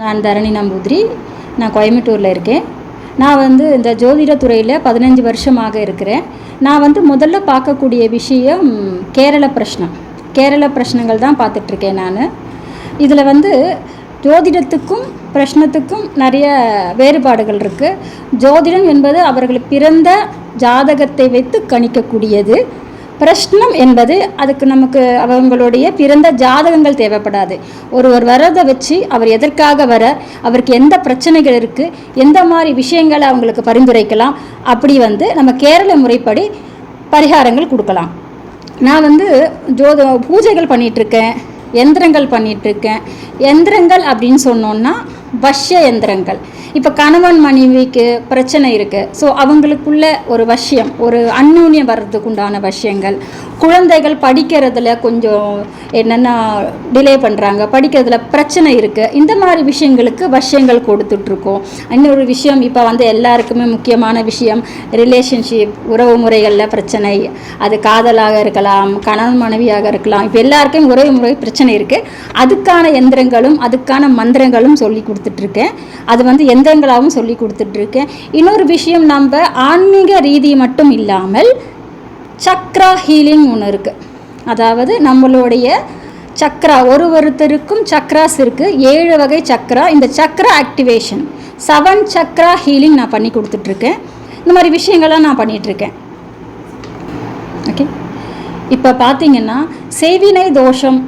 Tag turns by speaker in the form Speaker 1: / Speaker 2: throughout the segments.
Speaker 1: நான் தரணி நம்பூதிரி. நான் கோயம்புத்தூரில் இருக்கேன். நான் இந்த ஜோதிடத்துறையில் 15 வருஷமாக இருக்கிறேன். நான் முதல்ல பார்க்கக்கூடிய விஷயம் கேரள பிரஷ்னங்கள் தான் பார்த்துட்ருக்கேன் நான். இதில் ஜோதிடத்துக்கும் பிரஷ்னத்துக்கும் நிறைய வேறுபாடுகள் இருக்குது. ஜோதிடம் என்பது அவர்கள் பிறந்த ஜாதகத்தை வைத்து கணிக்கக்கூடியது. பிரஷ்னம் என்பது அதுக்கு நமக்கு அவங்களுடைய பிறந்த ஜாதகங்கள் தேவைப்படாது. ஒருவர் வரதை வச்சு அவர் எதற்காக அவருக்கு எந்த பிரச்சனைகள் இருக்குது, எந்த மாதிரி விஷயங்களை அவங்களுக்கு பரிந்துரைக்கலாம், அப்படி நம்ம கேரள முறைப்படி பரிகாரங்கள் கொடுக்கலாம். நான் பூஜைகள் பண்ணிகிட்ருக்கேன், எந்திரங்கள் பண்ணிகிட்ருக்கேன். எந்திரங்கள் அப்படின்னு சொன்னோன்னா வஷ்ய எந்திரங்கள். இப்போ கணவன் மனைவிக்கு பிரச்சனை இருக்குது, ஸோ அவங்களுக்குள்ள ஒரு வஷ்யம், ஒரு அந்யூன்யம் வர்றதுக்கு உண்டான வஷ்யங்கள். குழந்தைகள் படிக்கிறதுல கொஞ்சம் என்னென்னா டிலே பண்ணுறாங்க, படிக்கிறதுல பிரச்சனை இருக்குது, இந்த மாதிரி விஷயங்களுக்கு வஷ்யங்கள் கொடுத்துட்ருக்கோம். இன்னொரு விஷயம் இப்போ எல்லாருக்குமே முக்கியமான விஷயம் ரிலேஷன்ஷிப், உறவு முறைகளில் பிரச்சனை. அது காதலாக இருக்கலாம், கணவன் மனைவியாக இருக்கலாம். இப்போ எல்லாருக்கும் உறவு முறை பிரச்சனை இருக்குது. அதுக்கான எந்திரங்களும் அதுக்கான மந்திரங்களும் சொல்லி கொடுத்துட்ருக்கேன். அது எந்திரங்களாகவும் சொல்லி கொடுத்துட்ருக்கேன். இன்னொரு விஷயம், நம்ம ஆன்மீக ரீதி மட்டும் இல்லாமல் சக்ரா ஹீலிங் ஒன்று இருக்குது. அதாவது நம்மளுடைய சக்ரா, ஒருத்தருக்கும் சக்ராஸ் இருக்குது, 7 வகை சக்ரா. இந்த சக்ரா ஆக்டிவேஷன் 7 சக்ரா ஹீலிங் நான் பண்ணி கொடுத்துட்ருக்கேன். இந்த மாதிரி விஷயங்கள்லாம் நான் பண்ணிகிட்ருக்கேன். ஓகே, இப்போ பார்த்தீங்கன்னா செய்வினை தோஷம்,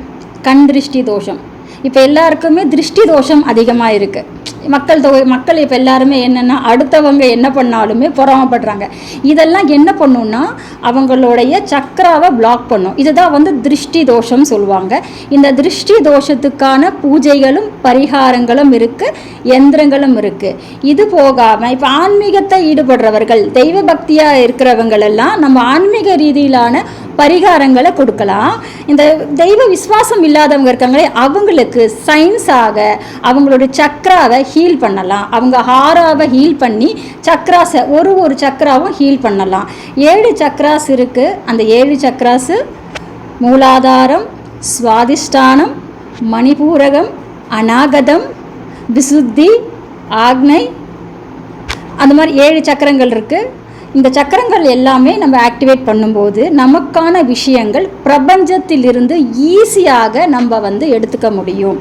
Speaker 1: கண் திருஷ்டி தோஷம். இப்போ எல்லாருக்குமே திருஷ்டி தோஷம் அதிகமாக இருக்குது. மக்கள் இப்போ எல்லாருமே என்னென்னா அடுத்தவங்க என்ன பண்ணாலுமே பொறாமப்படுறாங்க. இதெல்லாம் என்ன பண்ணுன்னா அவங்களுடைய சக்கராவை பிளாக் பண்ணும். இதுதான் திருஷ்டி தோஷம் சொல்லுவாங்க. இந்த திருஷ்டி தோஷத்துக்கான பூஜைகளும் பரிகாரங்களும் இருக்குது, எந்திரங்களும் இருக்குது. இது போகாமல் இப்போ ஆன்மீகத்தை ஈடுபடுறவர்கள், தெய்வ பக்தியாக இருக்கிறவங்களெல்லாம் நம்ம ஆன்மீக ரீதியிலான பரிகாரங்களை கொடுக்கலாம். இந்த தெய்வ விசுவாசம் இல்லாதவங்க இருக்காங்களே, அவங்களுக்கு சயின்ஸாக அவங்களுடைய சக்கராவை ஹீல் பண்ணலாம். அவங்க ஹாராவை ஹீல் பண்ணி சக்ராஸை ஒரு சக்கராவும் ஹீல் பண்ணலாம். 7 சக்ராஸ் இருக்குது. அந்த 7 சக்ராஸு மூலாதாரம், சுவாதிஷ்டானம், மணிபூரகம், அநாகதம், விசுத்தி, ஆக்னை, அந்த மாதிரி 7 சக்கரங்கள் இருக்குது. இந்த சக்கரங்கள் எல்லாமே நம்ம ஆக்டிவேட் பண்ணும்போது நமக்கான விஷயங்கள் பிரபஞ்சத்திலிருந்து ஈஸியாக நம்ம எடுத்துக்க முடியும்.